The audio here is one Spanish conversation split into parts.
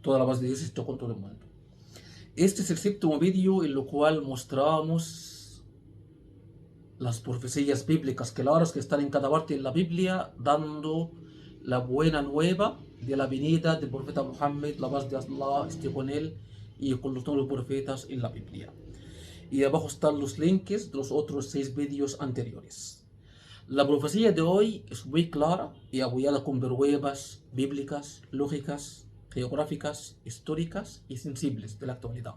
Toda la paz de Dios esté con todo el mundo. Este es el séptimo vídeo en lo cual mostramos las profecías bíblicas claras que están en cada parte de la Biblia, dando la buena nueva de la venida del profeta Muhammad, la paz de Allah esté con él y con los nuevos profetas en la Biblia. Y abajo están los links de los otros 6 vídeos anteriores. La profecía de hoy es muy clara y apoyada con pruebas bíblicas, lógicas, geográficas, históricas y sensibles de la actualidad.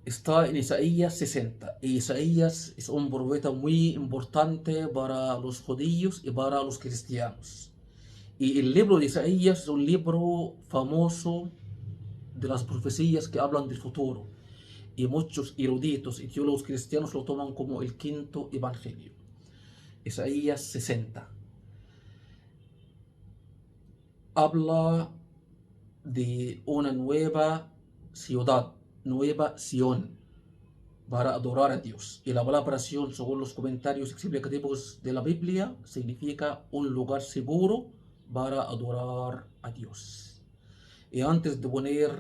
Está en Isaías 60. Y Isaías es un profeta muy importante para los judíos y para los cristianos. Y el libro de Isaías es un libro famoso de las profecías que hablan del futuro. Y muchos eruditos y teólogos cristianos lo toman como el quinto evangelio. Isaías 60. Habla de una nueva ciudad, nueva Sion, para adorar a Dios. Y la palabra Sion, según los comentarios explicativos de la Biblia, significa un lugar seguro para adorar a Dios. Y antes de poner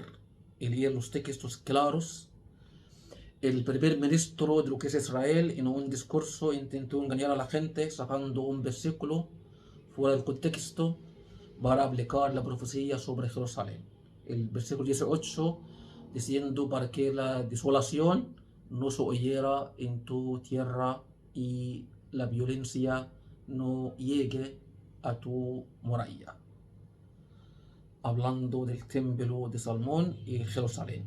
y leer los textos claros, el primer ministro de lo que es Israel en un discurso intentó engañar a la gente sacando un versículo fuera del contexto para aplicar la profecía sobre Jerusalén. El versículo 18 diciendo para que la desolación no se oyera en tu tierra y la violencia no llegue a tu muralla. Hablando del templo de Salomón y Jerusalén.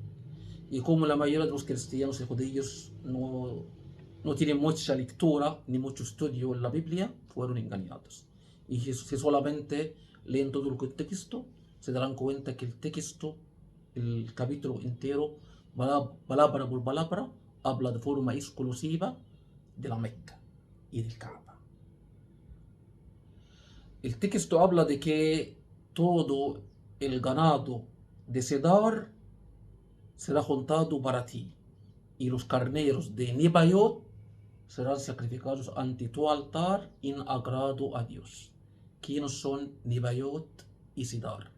Y como la mayoría de los cristianos y judíos no tienen mucha lectura ni mucho estudio en la Biblia, fueron engañados. Y si solamente leen todo el contexto, se darán cuenta que el texto, el capítulo entero, palabra por palabra, habla de forma exclusiva de la Meca y del Kaaba. El texto habla de que todo el ganado de Cedar será juntado para ti, y los carneros de Nebaiot serán sacrificados ante tu altar en agrado a Dios. ¿Quiénes son Nebaiot y Cedar?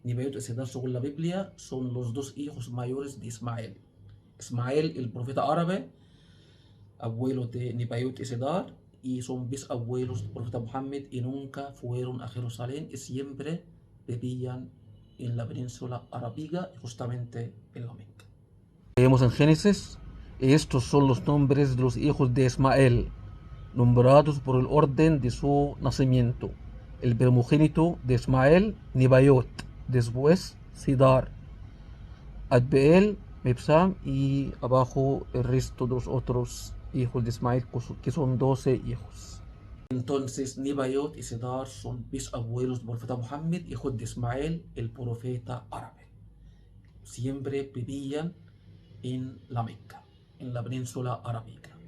Nebaiot y Cedar, según la Biblia, son los dos hijos mayores de Ismael. Ismael, el profeta árabe, abuelo de Nebaiot y Cedar, y son bisabuelos del profeta Muhammad, y nunca fueron a Jerusalén y siempre vivían en la península arábiga, justamente en la Meca. Leemos en Génesis, estos son los nombres de los hijos de Ismael, nombrados por el orden de su nacimiento. El primogénito de Ismael, Nebaiot, después Cedar, Adbeel, Mibsam, y abajo el resto de los otros hijos de Ismael, que son 12 hijos. Entonces Nebaiot y Cedar son bisabuelos del profeta Muhammad, hijos de Ismael, el profeta árabe. Siempre vivían en la Meca, en la península arábiga.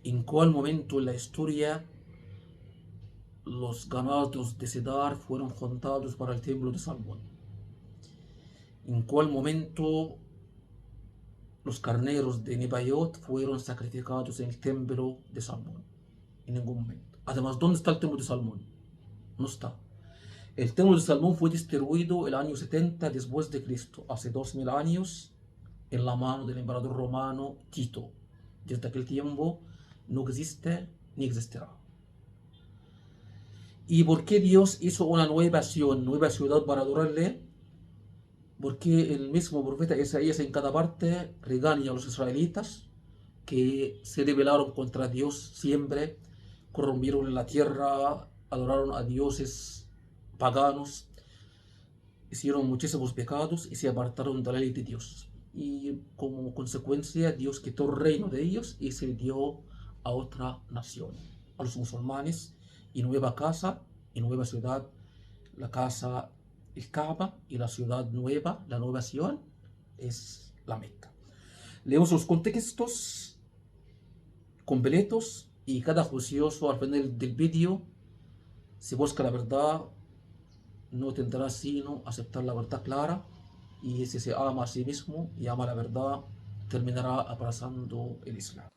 ¿En cuál momento en la historia los ganados de Cedar fueron juntados para el templo de Salomón? ¿En cuál momento los carneros de Nebaiot fueron sacrificados en el templo de Salomón? En ningún momento. Además, ¿dónde está el templo de Salomón? No está. El templo de Salomón fue destruido el año 70 después de Cristo, hace 2000 años, en la mano del emperador romano Tito. Desde aquel tiempo no existe ni existirá. ¿Y por qué Dios hizo una nueva ciudad para adorarle? Porque el mismo profeta Isaías en cada parte regaña a los israelitas que se rebelaron contra Dios siempre, corrompieron la tierra, adoraron a dioses paganos, hicieron muchísimos pecados y se apartaron de la ley de Dios. Y como consecuencia Dios quitó el reino de ellos y se dio a otra nación, a los musulmanes, y nueva casa y nueva ciudad, la casa, el Kaaba, y la ciudad nueva, la nueva Sion, es la Meca. Leemos los contextos completos y cada juicioso al final del vídeo, si busca la verdad, no tendrá sino aceptar la verdad clara, y si se ama a sí mismo y ama la verdad, terminará abrazando el Islam.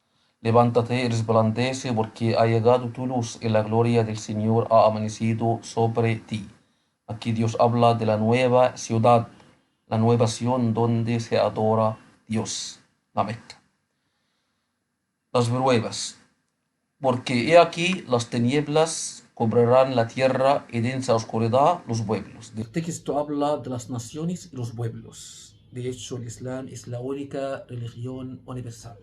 Levántate y resplandece, porque ha llegado tu luz y la gloria del Señor ha amanecido sobre ti. Aquí Dios habla de la nueva ciudad, la nueva Sion donde se adora Dios, la Meca. Las pruebas. Porque he aquí las tinieblas cubrirán la tierra y densa oscuridad los pueblos. El texto habla de las naciones y los pueblos. De hecho, el Islam es la única religión universal.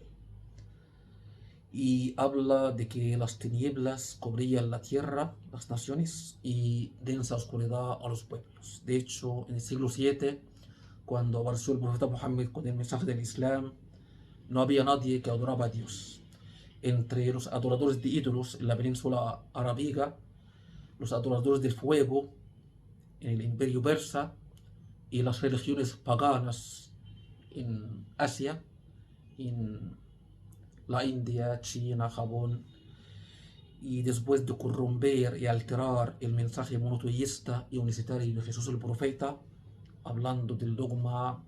Y habla de que las tinieblas cubrían la tierra, las naciones, y densa oscuridad a los pueblos. De hecho, en el siglo VII, cuando apareció el profeta Muhammad con el mensaje del Islam, no había nadie que adoraba a Dios. Entre los adoradores de ídolos en la península arábiga, los adoradores del fuego en el imperio persa y las religiones paganas en Asia, en la India, China, Japón, y después de corromper y alterar el mensaje monoteísta y unicitario de Jesús el Profeta, hablando del dogma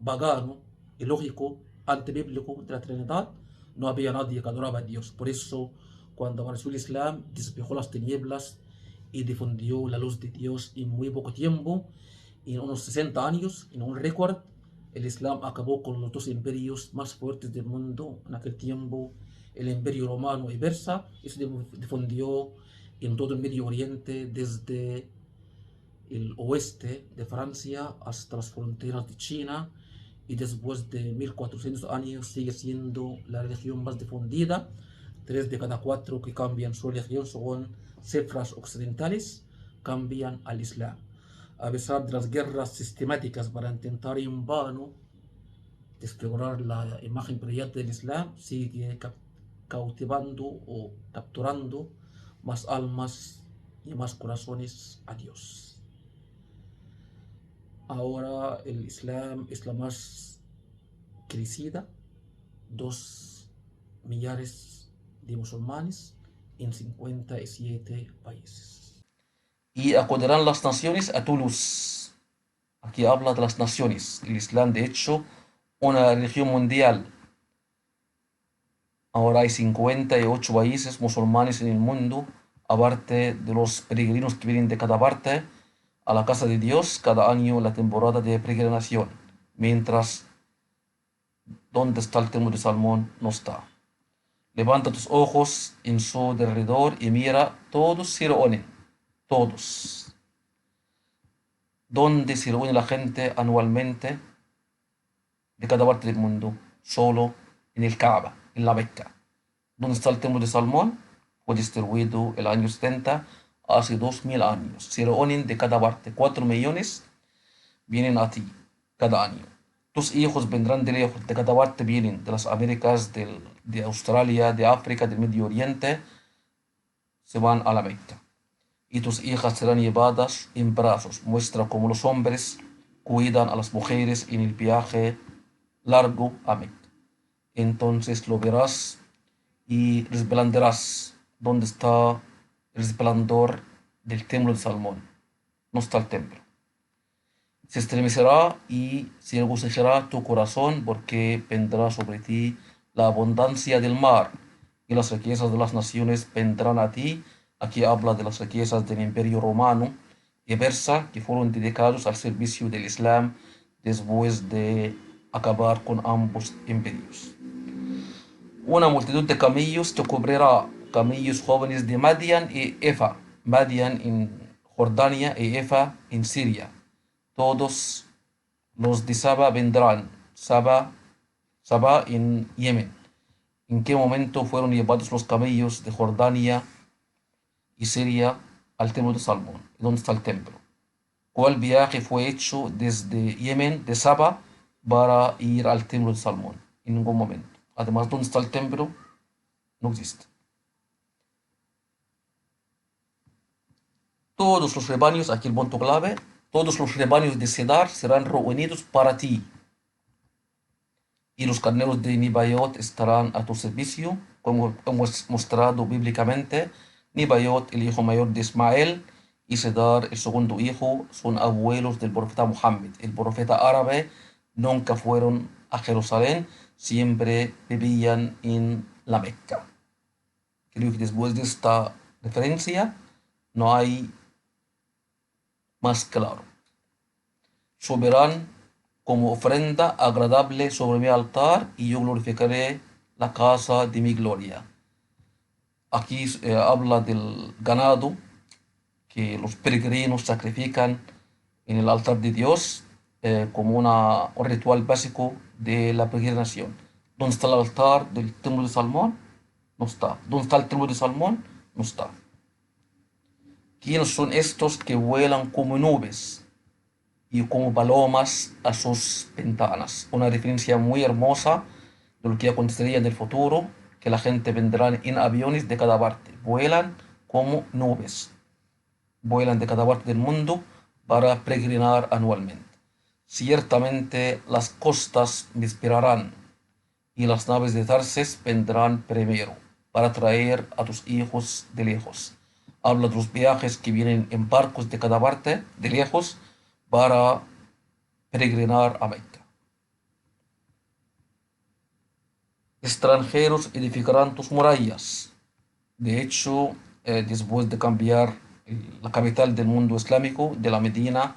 pagano, ilógico, antibíblico de la Trinidad, no había nadie que adoraba a Dios. Por eso, cuando apareció el Islam, despejó las tinieblas y difundió la luz de Dios en muy poco tiempo. En unos 60 años, en un récord, el Islam acabó con los dos imperios más fuertes del mundo en aquel tiempo, el imperio romano y persa, y se difundió en todo el Medio Oriente, desde el oeste de Francia hasta las fronteras de China, y después de 1400 años sigue siendo la religión más difundida. 3 de cada 4 que cambian su religión según cifras occidentales cambian al Islam. A pesar de las guerras sistemáticas para intentar en vano desfigurar la imagen brillante del Islam, sigue cautivando o capturando más almas y más corazones a Dios. Ahora el Islam es la más crecida, 2 millares de musulmanes en 57 países. Y acudirán las naciones a tu luz. Aquí habla de las naciones. El Islam, de hecho, una religión mundial. Ahora hay 58 países musulmanes en el mundo, aparte de los peregrinos que vienen de cada parte a la casa de Dios cada año la temporada de peregrinación, mientras donde está el templo de Salmón no está. Levanta tus ojos en su derredor y mira, todos se reúnen, todos. ¿Dónde se reúne la gente anualmente de cada parte del mundo? Solo en el Kaaba, en la Meca. ¿Dónde está el templo de Salmón? Fue destruido el año 70, hace 2000 años. Se reúnen de cada parte, 4 millones vienen a ti cada año. Tus hijos vendrán de lejos, de cada parte vienen, de las Américas, de Australia, de África, del Medio Oriente, se van a la Meca. Y tus hijas serán llevadas en brazos. Muestra cómo los hombres cuidan a las mujeres en el viaje largo a Meca. Entonces lo verás y resplandecerás donde está el resplandor del templo de Salmón. No está el templo. Se estremecerá y se regocijará tu corazón porque vendrá sobre ti la abundancia del mar y las riquezas de las naciones vendrán a ti. Aquí habla de las riquezas del imperio romano y persa que fueron dedicados al servicio del Islam después de acabar con ambos imperios. Una multitud de camellos te cubrirá, camellos jóvenes de Madian y Efa, Madian en Jordania y Efa en Siria. Todos los de Saba vendrán, Saba en Yemen. ¿En qué momento fueron llevados los camellos de Jordania y Siria al templo de Salmón? ¿Dónde está el templo? ¿Cuál viaje fue hecho desde Yemen, de Saba, para ir al templo de Salmón? En ningún momento. Además, ¿dónde está el templo? No existe. Todos los rebaños, aquí el punto clave, todos los rebaños de Cedar serán reunidos para ti. Y los carneros de Nibayot estarán a tu servicio, como hemos mostrado bíblicamente. Nibayot, el hijo mayor de Ismael, y Cedar, el segundo hijo, son abuelos del profeta Muhammad. El profeta árabe nunca fueron a Jerusalén, siempre vivían en la Meca. Creo que después de esta referencia no hay más claro. Subirán como ofrenda agradable sobre mi altar y yo glorificaré la casa de mi gloria. Aquí habla del ganado que los peregrinos sacrifican en el altar de Dios como un ritual básico de la peregrinación. ¿Dónde está el altar del templo de Salmón? No está. ¿Dónde está el templo de Salmón? No está. ¿Quiénes son estos que vuelan como nubes y como palomas a sus ventanas? Una referencia muy hermosa de lo que acontecería en el futuro, que la gente vendrá en aviones de cada parte. Vuelan como nubes. Vuelan de cada parte del mundo para peregrinar anualmente. Ciertamente las costas me esperarán y las naves de Tarses vendrán primero para traer a tus hijos de lejos. Habla de los viajes que vienen en barcos de cada parte de lejos para peregrinar a Meca. Extranjeros edificarán tus murallas. De hecho, después de cambiar la capital del mundo islámico, de la Medina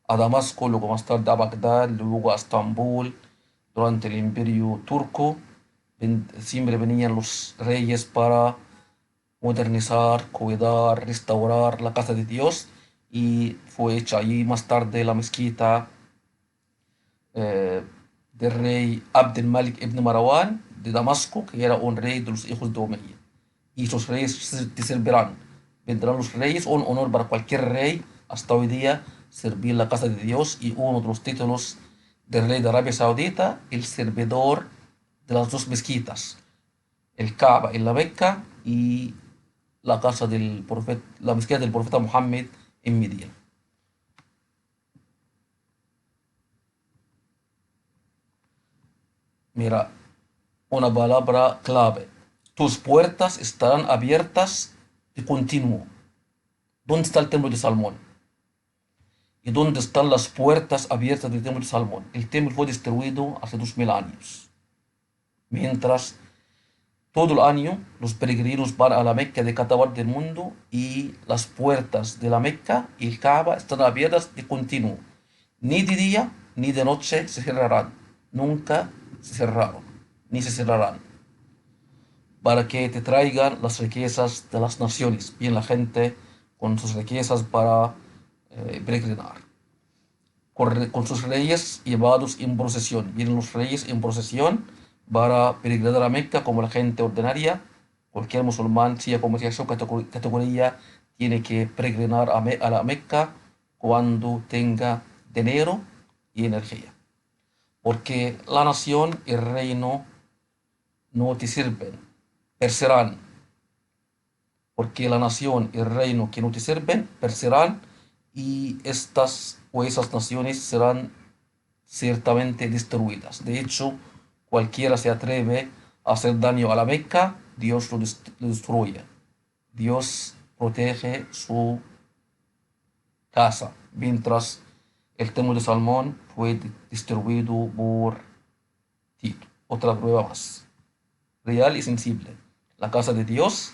a Damasco, luego más tarde a Bagdad, luego a Estambul, durante el Imperio Turco, siempre venían los reyes para modernizar, cuidar, restaurar la casa de Dios y fue hecha allí más tarde la mezquita eh, del rey Abd al-Malik ibn Marwan de Damasco, que era un rey de los hijos de Umayya. Y sus reyes te servirán. Vendrán los reyes, un honor para cualquier rey hasta hoy día, servir la casa de Dios y uno de los títulos del rey de Arabia Saudita, el servidor de las dos mezquitas, el Kaaba en la Meca y la casa del profeta, la mezquita del profeta Muhammad en Medina. Mira, una palabra clave. Tus puertas estarán abiertas de continuo. ¿Dónde está el templo de Salmón? ¿Y dónde están las puertas abiertas del templo de Salmón? El templo fue destruido hace 2000 años. Mientras todo el año los peregrinos van a la Meca de cada parte del mundo y las puertas de la Meca y el Kaaba están abiertas de continuo. Ni de día ni de noche se cerrarán. Nunca se cerraron, ni se cerrarán. Para que te traigan las riquezas de las naciones. Viene la gente con sus riquezas para peregrinar. Con sus reyes llevados en procesión. Vienen los reyes en procesión para peregrinar a Meca como la gente ordinaria. Cualquier musulmán, sea como sea su categoría, tiene que peregrinar a la Meca cuando tenga dinero y energía. Porque la nación y el reino no te sirven, perecerán. Porque la nación y el reino que no te sirven, perecerán y estas o esas naciones serán ciertamente destruidas. De hecho, cualquiera se atreve a hacer daño a la Meca, Dios lo destruye. Dios protege su casa, mientras el templo de Salmón fue destruido por Tito. Otra prueba más, real y sensible. La casa de Dios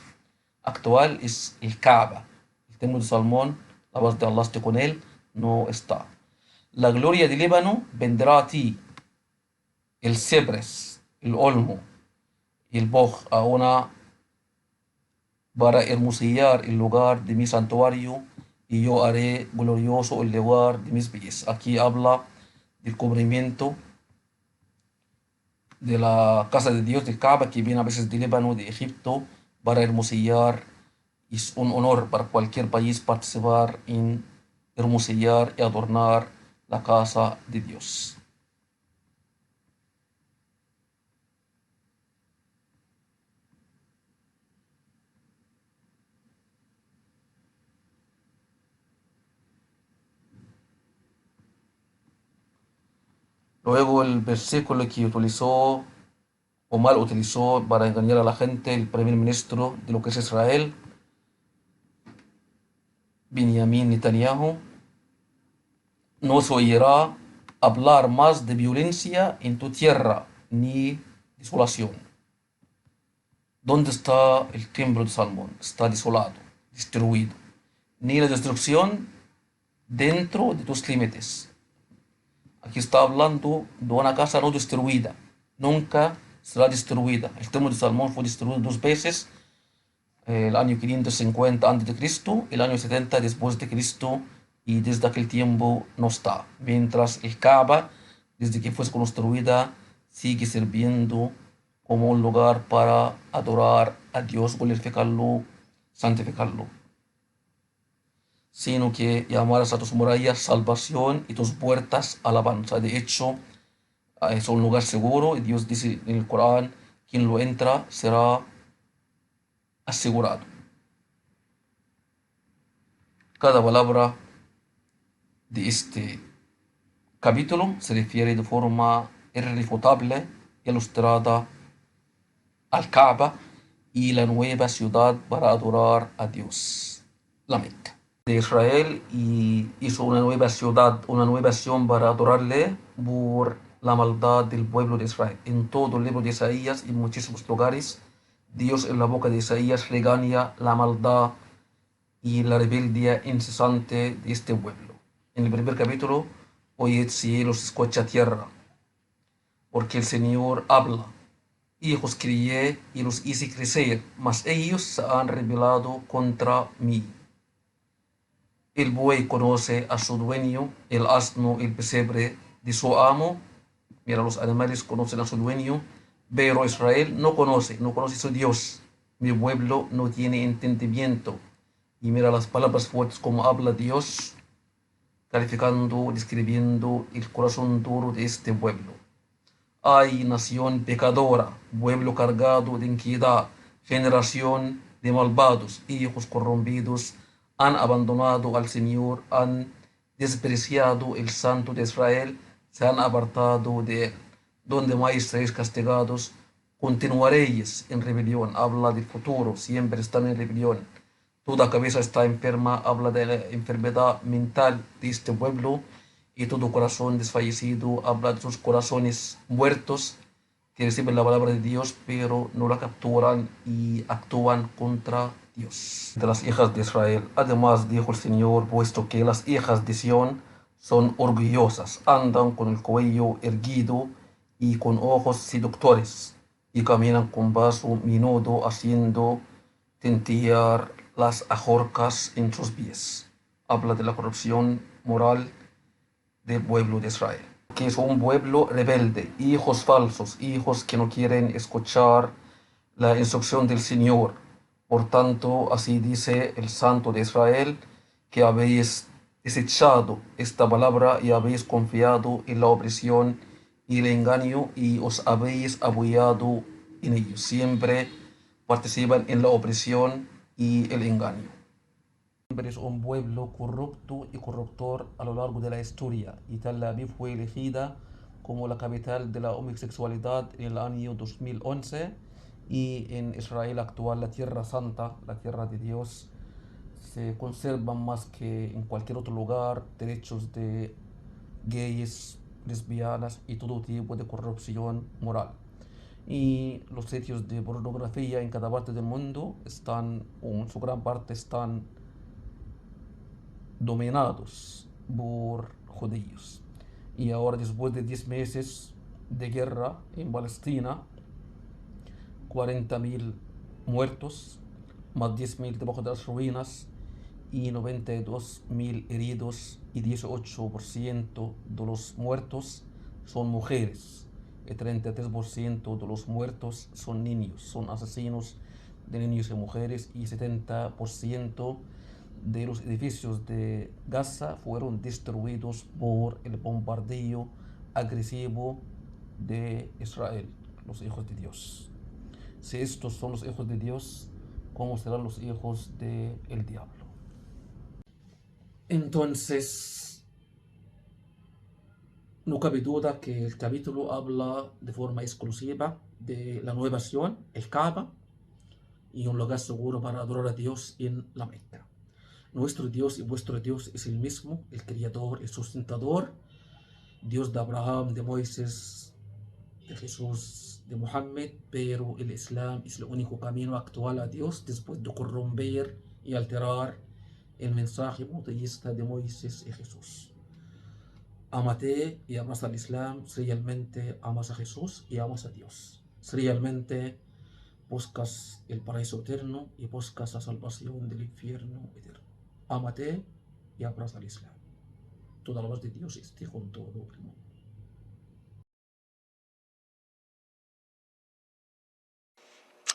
actual es el Kaaba. El templo de Salmón, la paz de Allah esté con él, no está. La gloria del Líbano vendrá a ti, el cebres, el olmo y el boj, para hermosillar el lugar de mi santuario y yo haré glorioso el lugar de mis pies. Aquí habla del cubrimiento de la casa de Dios, del Kaaba, que viene a veces de Líbano, de Egipto, para hermosillar. Es un honor para cualquier país participar en hermosillar y adornar la casa de Dios. Luego el versículo que utilizó o mal utilizó para engañar a la gente el primer ministro de lo que es Israel, Benjamin Netanyahu, no se oirá hablar más de violencia en tu tierra ni desolación. ¿Dónde está el templo de Salmón? Está desolado, destruido. Ni la destrucción dentro de tus límites. Aquí está hablando de una casa no destruida. Nunca será destruida. El templo de Salomón fue destruido 2 veces. El año 550 a.C., el año 70 después de Cristo, y desde aquel tiempo no está. Mientras el Kaaba, desde que fue construida, sigue sirviendo como un lugar para adorar a Dios, glorificarlo, santificarlo. Sino que llamarás a tus murallas salvación y tus puertas alabanza. De hecho, es un lugar seguro y Dios dice en el Corán, quien lo entra será asegurado. Cada palabra de este capítulo se refiere de forma irrefutable, ilustrada al Kaaba y la nueva ciudad para adorar a Dios, la Meca de Israel, y hizo una nueva ciudad, una nueva nación para adorarle por la maldad del pueblo de Israel. En todo el libro de Isaías y en muchísimos lugares, Dios en la boca de Isaías regaña la maldad y la rebeldía incesante de este pueblo. En el primer capítulo, oye cielos, escucha tierra, porque el Señor habla. Hijos crié y los hice crecer, mas ellos se han rebelado contra mí. El buey conoce a su dueño, el asno el pesebre de su amo. Mira, los animales conocen a su dueño, pero Israel no conoce a su Dios. Mi pueblo no tiene entendimiento. Y mira las palabras fuertes como habla Dios, calificando, describiendo el corazón duro de este pueblo. Ay, nación pecadora, pueblo cargado de iniquidad, generación de malvados, hijos corrompidos, han abandonado al Señor, han despreciado el Santo de Israel, se han apartado de él. Donde más seréis castigados, continuaréis en rebelión. Habla del futuro, siempre están en rebelión. Toda cabeza está enferma, habla de la enfermedad mental de este pueblo, y todo corazón desfallecido habla de sus corazones muertos que reciben la palabra de Dios, pero no la capturan y actúan contra Dios. De las hijas de Israel, además dijo el Señor, puesto que las hijas de Sión son orgullosas, andan con el cuello erguido y con ojos seductores, y caminan con paso menudo, haciendo tintillar las ajorcas en sus pies. Habla de la corrupción moral del pueblo de Israel, que es un pueblo rebelde, hijos falsos, hijos que no quieren escuchar la instrucción del Señor. Por tanto, así dice el Santo de Israel, que habéis desechado esta palabra y habéis confiado en la opresión y el engaño y os habéis apoyado en ellos. Siempre participan en la opresión y el engaño. Es un pueblo corrupto y corruptor a lo largo de la historia, y Tel Aviv fue elegida como la capital de la homosexualidad en el año 2011, y en Israel actual, la Tierra Santa, la Tierra de Dios, se conservan más que en cualquier otro lugar derechos de gays, lesbianas y todo tipo de corrupción moral. Y los sitios de pornografía en cada parte del mundo están, o en su gran parte, están dominados por judíos. Y ahora, después de 10 meses de guerra en Palestina, 40.000 muertos, más 10.000 debajo de las ruinas y 92.000 heridos, y 18% de los muertos son mujeres, y 33% de los muertos son niños, son asesinos de niños y mujeres, y 70% de los edificios de Gaza fueron destruidos por el bombardeo agresivo de Israel, los hijos de Dios. Si estos son los hijos de Dios, ¿cómo serán los hijos del diablo? Entonces, no cabe duda que el capítulo habla de forma exclusiva de la nueva Sion, el Kaaba, y un lugar seguro para adorar a Dios en la Meca. Nuestro Dios y vuestro Dios es el mismo, el Creador, el sustentador, Dios de Abraham, de Moisés, de Jesús, de Mohammed, pero el Islam es el único camino actual a Dios después de corromper y alterar el mensaje monoteísta de Moisés y Jesús. Ámate y amas al Islam si realmente amas a Jesús y amas a Dios. Si realmente buscas el paraíso eterno y buscas la salvación del infierno eterno. Ámate y abraza al Islam. Toda la paz de Dios esté con todo el mundo.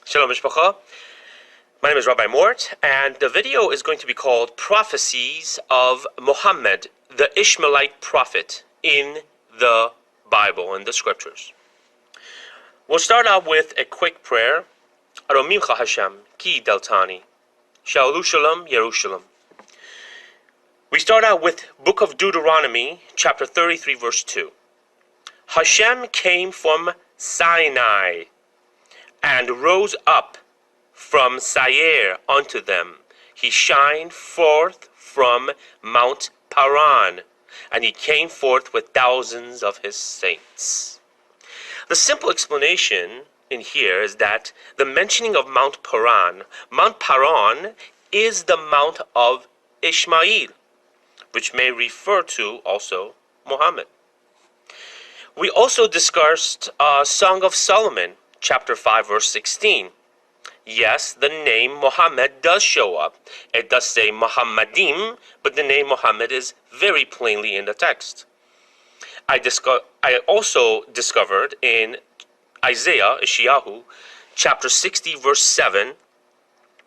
Shalom Mishpacha. My name is Rabbi Mort, and the video is going to be called Prophecies of Muhammad, the Ishmaelite Prophet, in the Bible, in the Scriptures. We'll start out with a quick prayer. Aromimcha Hashem, Ki Deltani, Shaulu Shalom, Yerushalayim. We start out with Book of Deuteronomy, chapter 33, verse 2. Hashem came from Sinai and rose up from Seir unto them. He shined forth from Mount Paran, and he came forth with thousands of his saints. The simple explanation in here is that the mentioning of Mount Paran is the Mount of Ishmael, which may refer to also Muhammad. We also discussed Song of Solomon, chapter 5, verse 16. Yes, the name Muhammad does show up. It does say Muhammadim, but the name Muhammad is very plainly in the text. I also discovered in Isaiah, Ishiyahu, chapter 60, verse 7,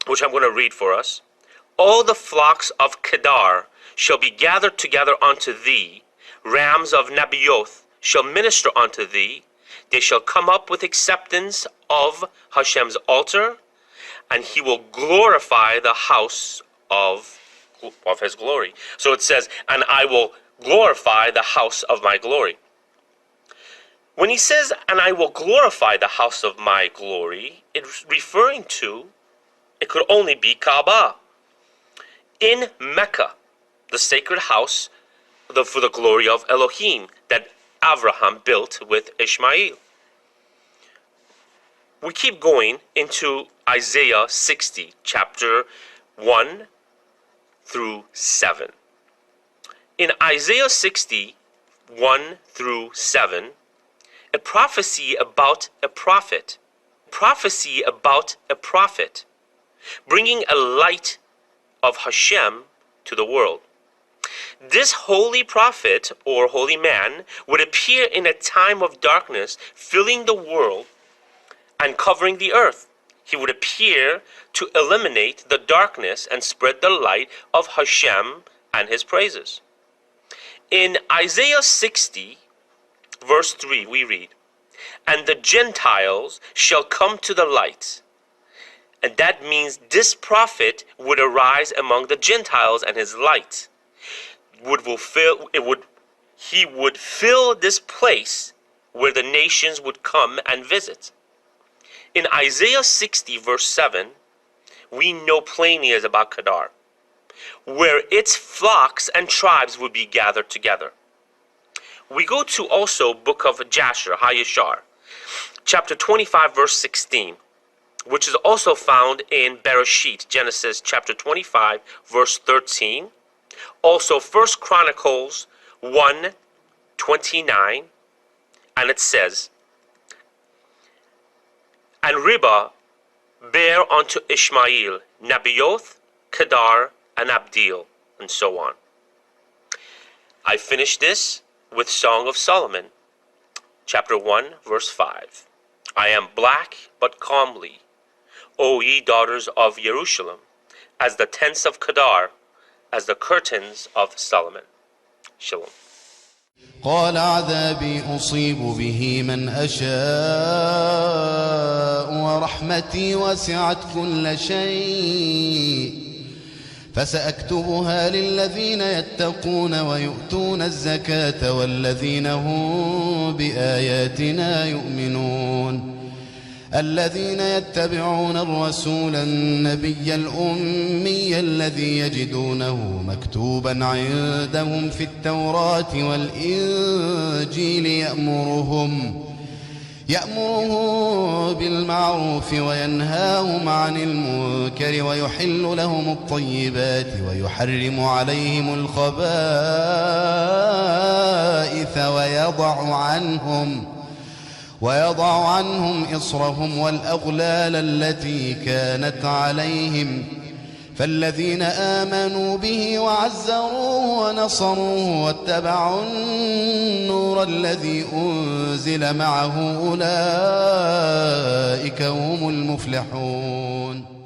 which I'm going to read for us. All the flocks of Kedar shall be gathered together unto thee. Rams of Nebaioth shall minister unto thee. They shall come up with acceptance of Hashem's altar, and he will glorify the house of his glory. So it says, and I will glorify the house of my glory. When he says, and I will glorify the house of my glory, it's referring to, it could only be Kaaba. In Mecca, the sacred house for the glory of Elohim that Abraham built with Ishmael. We keep going into Isaiah 60, chapter 1 through 7. In Isaiah 60, 1 through 7, a prophecy about a prophet, bringing a light of Hashem to the world. This holy prophet or holy man would appear in a time of darkness, filling the world and covering the earth. He would appear to eliminate the darkness and spread the light of Hashem and his praises. In Isaiah 60, verse 3, we read, and the Gentiles shall come to the light. And that means this prophet would arise among the Gentiles, and his light he would fill this place where the nations would come and visit. In Isaiah 60, verse 7, we know plainly is about Kedar, where its flocks and tribes would be gathered together. We go to also book of Jasher, Hayashar, chapter 25, verse 16, which is also found in Bereshit, Genesis chapter 25, verse 13. Also 1 Chronicles 1:29, and it says, and Ribah bare unto Ishmael Nebaioth, Kedar, and Abdeel, and so on. I finish this with Song of Solomon, chapter 1, verse 5. I am black but comely, O ye daughters of Jerusalem, as the tents of Kedar, as the curtains of Solomon. Shalom. قال عذابي أصيب به من أشاء ورحمتي وسعت كل شيء فسأكتبها للذين يتقون ويؤتون الزكاة والذين هم بآياتنا يؤمنون الذين يتبعون الرسول النبي الأمي الذي يجدونه مكتوبا عندهم في التوراة والإنجيل يأمرهم بالمعروف وينهاهم عن المنكر ويحل لهم الطيبات ويحرم عليهم الخبائث ويضع عنهم إصرهم والأغلال التي كانت عليهم فالذين آمنوا به وعزروه ونصروه واتبعوا النور الذي أنزل معه أولئك هم المفلحون.